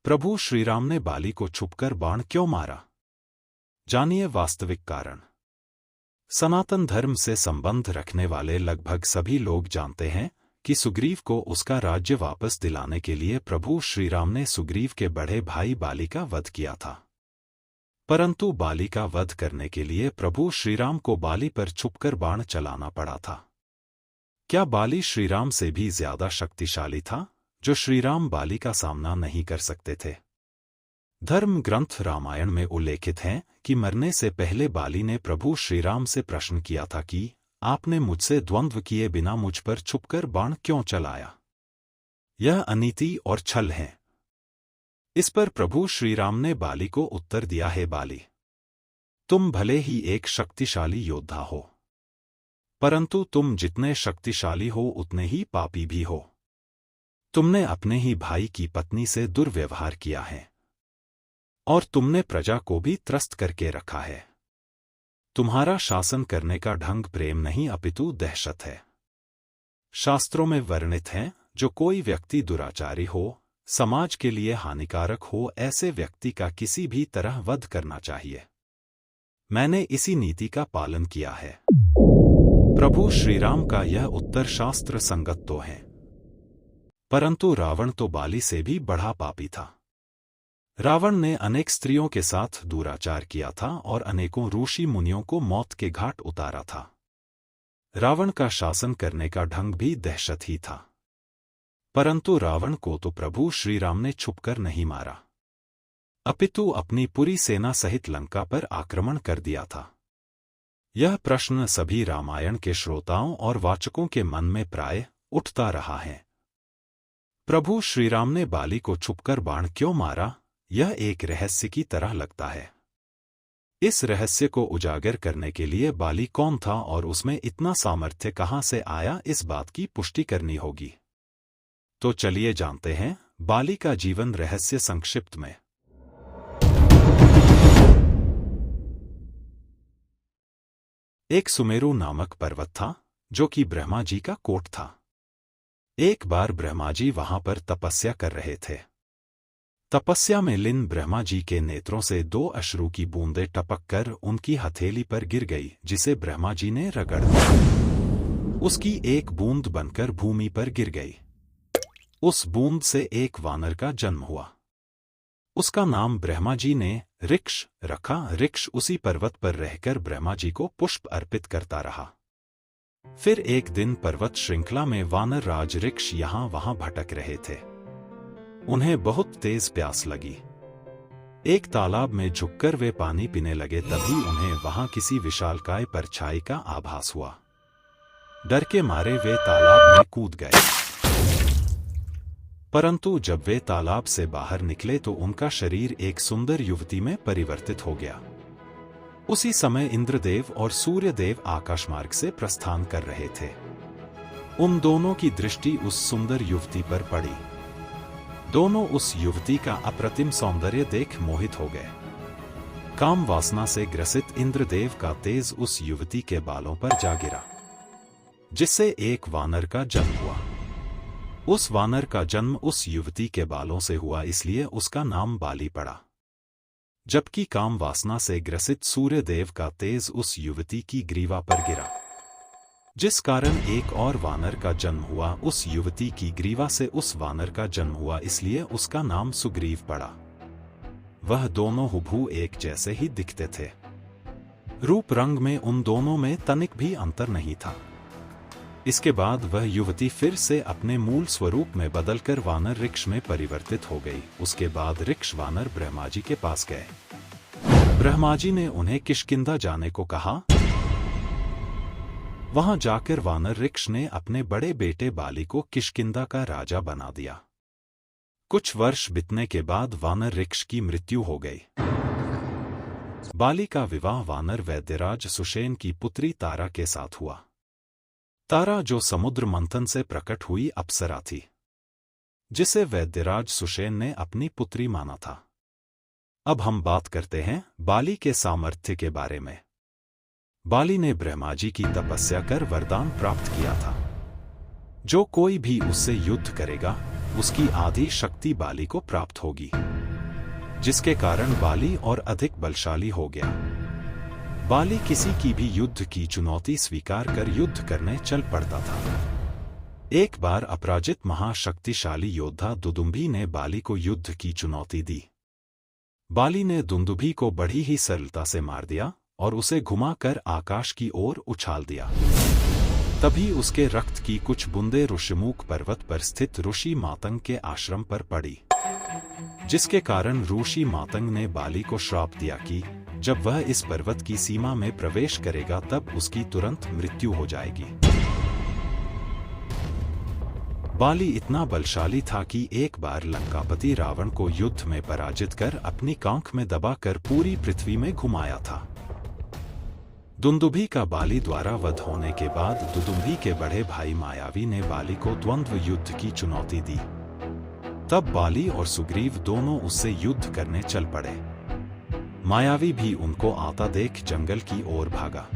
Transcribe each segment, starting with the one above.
प्रभु श्रीराम ने बाली को छुपकर बाण क्यों मारा? जानिए वास्तविक कारण। सनातन धर्म से संबंध रखने वाले लगभग सभी लोग जानते हैं कि सुग्रीव को उसका राज्य वापस दिलाने के लिए प्रभु श्रीराम ने सुग्रीव के बड़े भाई बाली का वध किया था। परंतु बाली का वध करने के लिए प्रभु श्रीराम को बाली पर छुपकर बाण चलाना पड़ा था। क्या बाली श्रीराम से भी ज्यादा शक्तिशाली था, जो श्रीराम बाली का सामना नहीं कर सकते थे? धर्म ग्रंथ रामायण में उल्लेखित है कि मरने से पहले बाली ने प्रभु श्रीराम से प्रश्न किया था कि आपने मुझसे द्वंद्व किए बिना मुझ पर छुपकर बाण क्यों चलाया? यह अनीति और छल है। इस पर प्रभु श्रीराम ने बाली को उत्तर दिया है, बाली, तुम भले ही एक शक्तिशाली योद्धा हो, परंतु तुम जितने शक्तिशाली हो उतने ही पापी भी हो। तुमने अपने ही भाई की पत्नी से दुर्व्यवहार किया है और तुमने प्रजा को भी त्रस्त करके रखा है। तुम्हारा शासन करने का ढंग प्रेम नहीं अपितु दहशत है। शास्त्रों में वर्णित है, जो कोई व्यक्ति दुराचारी हो, समाज के लिए हानिकारक हो, ऐसे व्यक्ति का किसी भी तरह वध करना चाहिए। मैंने इसी नीति का पालन किया है। प्रभु श्रीराम का यह उत्तर शास्त्र संगत तो है, परंतु रावण तो बाली से भी बड़ा पापी था। रावण ने अनेक स्त्रियों के साथ दुराचार किया था और अनेकों ऋषि मुनियों को मौत के घाट उतारा था। रावण का शासन करने का ढंग भी दहशत ही था, परंतु रावण को तो प्रभु श्रीराम ने छुपकर नहीं मारा, अपितु अपनी पूरी सेना सहित लंका पर आक्रमण कर दिया था। यह प्रश्न सभी रामायण के श्रोताओं और वाचकों के मन में प्राय उठता रहा है। प्रभु श्रीराम ने बाली को छुपकर बाण क्यों मारा? यह एक रहस्य की तरह लगता है। इस रहस्य को उजागर करने के लिए बाली कौन था और उसमें इतना सामर्थ्य कहां से आया, इस बात की पुष्टि करनी होगी। तो चलिए जानते हैं बाली का जीवन रहस्य संक्षिप्त में। एक सुमेरु नामक पर्वत था, जो कि ब्रह्मा जी का कोट था। एक बार ब्रह्मा जी वहां पर तपस्या कर रहे थे। तपस्या में लीन ब्रह्मा जी के नेत्रों से 2 अश्रु की बूंदें टपक कर उनकी हथेली पर गिर गई, जिसे ब्रह्मा जी ने रगड़ दिया। उसकी एक बूंद बनकर भूमि पर गिर गई। उस बूंद से एक वानर का जन्म हुआ। उसका नाम ब्रह्मा जी ने ऋक्ष रखा। ऋक्ष उसी पर्वत पर रहकर ब्रह्मा जी को पुष्प अर्पित करता रहा। फिर एक दिन पर्वत श्रृंखला में वानर राज ऋक्ष यहां वहां भटक रहे थे। उन्हें बहुत तेज प्यास लगी। एक तालाब में झुककर वे पानी पीने लगे, तभी उन्हें वहां किसी विशालकाय परछाई का आभास हुआ। डर के मारे वे तालाब में कूद गए, परंतु जब वे तालाब से बाहर निकले तो उनका शरीर एक सुंदर युवती में परिवर्तित हो गया। उसी समय इंद्रदेव और सूर्यदेव आकाशमार्ग से प्रस्थान कर रहे थे। उन दोनों की दृष्टि उस सुंदर युवती पर पड़ी। दोनों उस युवती का अप्रतिम सौंदर्य देख मोहित हो गए। काम वासना से ग्रसित इंद्रदेव का तेज उस युवती के बालों पर जा गिरा, जिससे एक वानर का जन्म हुआ। उस वानर का जन्म उस युवती के बालों से हुआ, इसलिए उसका नाम बाली पड़ा। जबकि काम वासना से ग्रसित सूर्यदेव का तेज उस युवती की ग्रीवा पर गिरा, जिस कारण एक और वानर का जन्म हुआ। उस युवती की ग्रीवा से उस वानर का जन्म हुआ, इसलिए उसका नाम सुग्रीव पड़ा। वह दोनों हुबहू एक जैसे ही दिखते थे। रूप रंग में उन दोनों में तनिक भी अंतर नहीं था। इसके बाद वह युवती फिर से अपने मूल स्वरूप में बदलकर वानर ऋक्ष में परिवर्तित हो गई। उसके बाद ऋक्ष वानर ब्रह्मा जी के पास गए। ब्रह्मा जी ने उन्हें किष्किंधा जाने को कहा। वहां जाकर वानर ऋक्ष ने अपने बड़े बेटे बाली को किष्किंधा का राजा बना दिया। कुछ वर्ष बीतने के बाद वानर ऋक्ष की मृत्यु हो गई। बाली का विवाह वानर वैद्यराज सुषेण की पुत्री तारा के साथ हुआ। तारा जो समुद्र मंथन से प्रकट हुई अप्सरा थी, जिसे वैद्यराज सुषेण ने अपनी पुत्री माना था। अब हम बात करते हैं बाली के सामर्थ्य के बारे में। बाली ने ब्रह्मा जी की तपस्या कर वरदान प्राप्त किया था। जो कोई भी उससे युद्ध करेगा, उसकी आधी शक्ति बाली को प्राप्त होगी। जिसके कारण बाली और अधिक बलशाली हो गया। बाली किसी की भी युद्ध की चुनौती स्वीकार कर युद्ध करने चल पड़ता था। एक बार अपराजित महाशक्तिशाली योद्धा दुदुम्भी ने बाली को युद्ध की चुनौती दी। बाली ने दुंदुभी को बड़ी ही सरलता से मार दिया और उसे घुमाकर आकाश की ओर उछाल दिया। तभी उसके रक्त की कुछ बूंदें ऋषिमुख पर्वत पर स्थित ऋषि मातंग के आश्रम पर पड़ी, जिसके कारण ऋषि मातंग ने बाली को श्राप दिया कि जब वह इस पर्वत की सीमा में प्रवेश करेगा तब उसकी तुरंत मृत्यु हो जाएगी। बाली इतना बलशाली था कि एक बार लंकापति रावण को युद्ध में पराजित कर अपनी कांख में दबाकर पूरी पृथ्वी में घुमाया था। दुंदुभी का बाली द्वारा वध होने के बाद दुदुम्भी के बड़े भाई मायावी ने बाली को द्वंद्व युद्ध की चुनौती दी। तब बाली और सुग्रीव दोनों उससे युद्ध करने चल पड़े। मायावी भी उनको आता देख जंगल की ओर भागा।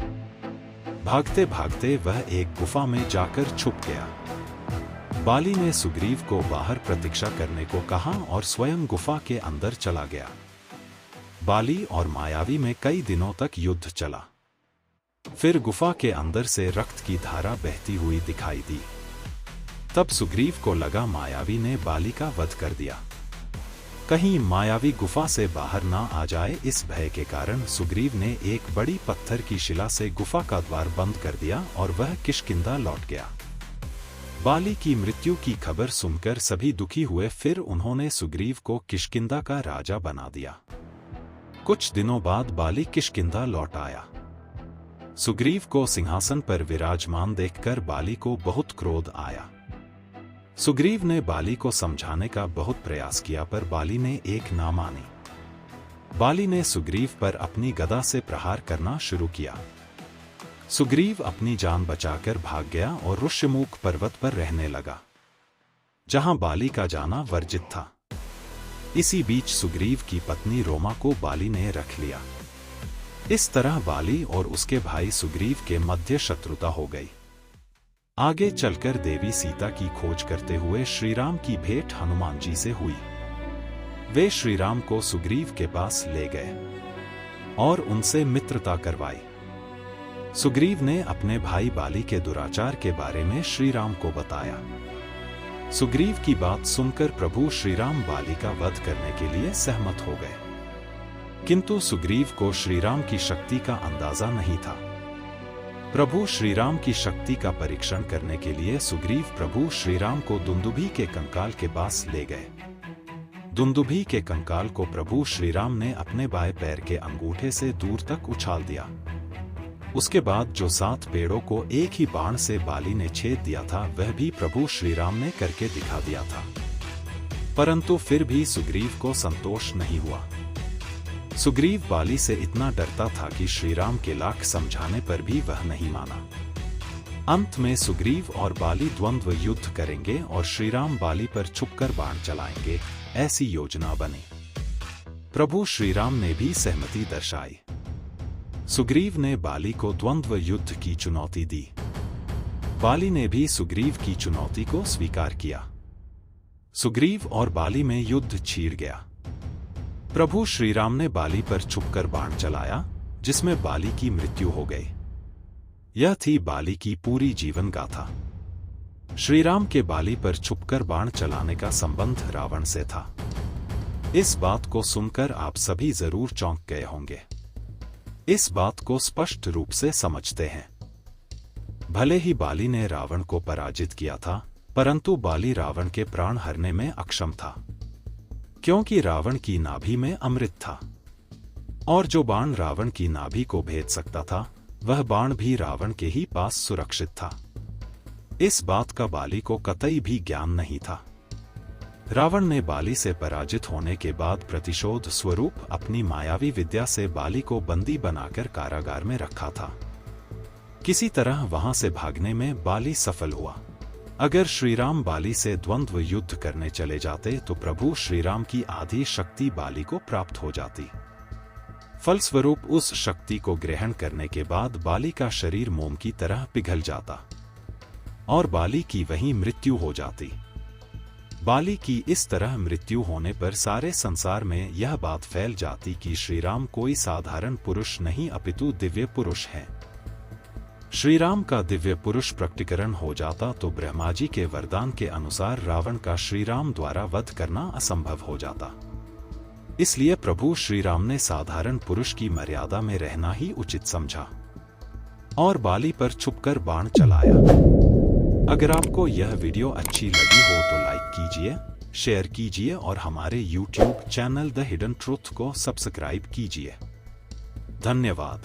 भागते भागते वह एक गुफा में जाकर छुप गया। बाली ने सुग्रीव को बाहर प्रतीक्षा करने को कहा और स्वयं गुफा के अंदर चला गया। बाली और मायावी में कई दिनों तक युद्ध चला। फिर गुफा के अंदर से रक्त की धारा बहती हुई दिखाई दी। तब सुग्रीव को लगा मायावी ने बाली का वध कर दिया। कहीं मायावी गुफा से बाहर ना आ जाए, इस भय के कारण सुग्रीव ने एक बड़ी पत्थर की शिला से गुफा का द्वार बंद कर दिया और वह किष्किंधा लौट गया। बाली की मृत्यु की खबर सुनकर सभी दुखी हुए। फिर उन्होंने सुग्रीव को किष्किंधा का राजा बना दिया। कुछ दिनों बाद बाली किष्किंधा लौट आया। सुग्रीव को सिंहासन पर विराजमान देखकर बाली को बहुत क्रोध आया। सुग्रीव ने बाली को समझाने का बहुत प्रयास किया पर बाली ने एक ना मानी। बाली ने सुग्रीव पर अपनी गदा से प्रहार करना शुरू किया। सुग्रीव अपनी जान बचाकर भाग गया और ऋषिमुख पर्वत पर रहने लगा, जहां बाली का जाना वर्जित था। इसी बीच सुग्रीव की पत्नी रोमा को बाली ने रख लिया। इस तरह बाली और उसके भाई सुग्रीव के मध्य शत्रुता हो गई। आगे चलकर देवी सीता की खोज करते हुए श्रीराम की भेंट हनुमान जी से हुई। वे श्रीराम को सुग्रीव के पास ले गए और उनसे मित्रता करवाई। सुग्रीव ने अपने भाई बाली के दुराचार के बारे में श्रीराम को बताया। सुग्रीव की बात सुनकर प्रभु श्रीराम बाली का वध करने के लिए सहमत हो गए, किंतु सुग्रीव को श्रीराम की शक्ति का अंदाजा नहीं था। प्रभु श्रीराम की शक्ति का परीक्षण करने के लिए सुग्रीव प्रभु श्रीराम को दुंदुभी के कंकाल के पास ले गए। दुंदुभी के कंकाल को प्रभु श्रीराम ने अपने बाएं पैर के अंगूठे से दूर तक उछाल दिया। उसके बाद जो 7 पेड़ों को एक ही बाण से बाली ने छेद दिया था, वह भी प्रभु श्रीराम ने करके दिखा दिया था। परंतु फिर भी सुग्रीव को संतोष नहीं हुआ। सुग्रीव बाली से इतना डरता था कि श्रीराम के लाख समझाने पर भी वह नहीं माना। अंत में सुग्रीव और बाली द्वंद्व युद्ध करेंगे और श्रीराम बाली पर छुपकर बाण चलाएंगे, ऐसी योजना बनी। प्रभु श्रीराम ने भी सहमति दर्शाई। सुग्रीव ने बाली को द्वंद्व युद्ध की चुनौती दी। बाली ने भी सुग्रीव की चुनौती को स्वीकार किया। सुग्रीव और बाली में युद्ध छिड़ गया। प्रभु श्रीराम ने बाली पर छुपकर बाण चलाया, जिसमें बाली की मृत्यु हो गई। यह थी बाली की पूरी जीवन गाथा। श्रीराम के बाली पर छुपकर बाण चलाने का संबंध रावण से था। इस बात को सुनकर आप सभी जरूर चौंक गए होंगे। इस बात को स्पष्ट रूप से समझते हैं। भले ही बाली ने रावण को पराजित किया था, परंतु बाली रावण के प्राण हरने में अक्षम था, क्योंकि रावण की नाभि में अमृत था, और जो बाण रावण की नाभि को भेद सकता था, वह बाण भी रावण के ही पास सुरक्षित था। इस बात का बाली को कतई भी ज्ञान नहीं था। रावण ने बाली से पराजित होने के बाद प्रतिशोध स्वरूप अपनी मायावी विद्या से बाली को बंदी बनाकर कारागार में रखा था। किसी तरह वहां से भागने में बाली सफल हुआ। अगर श्रीराम बाली से द्वंद्व युद्ध करने चले जाते तो प्रभु श्रीराम की आधी शक्ति बाली को प्राप्त हो जाती। फलस्वरूप उस शक्ति को ग्रहण करने के बाद बाली का शरीर मोम की तरह पिघल जाता और बाली की वहीं मृत्यु हो जाती। बाली की इस तरह मृत्यु होने पर सारे संसार में यह बात फैल जाती कि श्रीराम कोई साधारण पुरुष नहीं अपितु दिव्य पुरुष हैं। श्रीराम का दिव्य पुरुष प्रकटीकरण हो जाता तो ब्रह्मा जी के वरदान के अनुसार रावण का श्रीराम द्वारा वध करना असंभव हो जाता। इसलिए प्रभु श्रीराम ने साधारण पुरुष की मर्यादा में रहना ही उचित समझा और बाली पर छुपकर बाण चलाया। अगर आपको यह वीडियो अच्छी लगी हो तो लाइक कीजिए, शेयर कीजिए और हमारे YouTube channel the hidden truth को सब्सक्राइब कीजिए। धन्यवाद।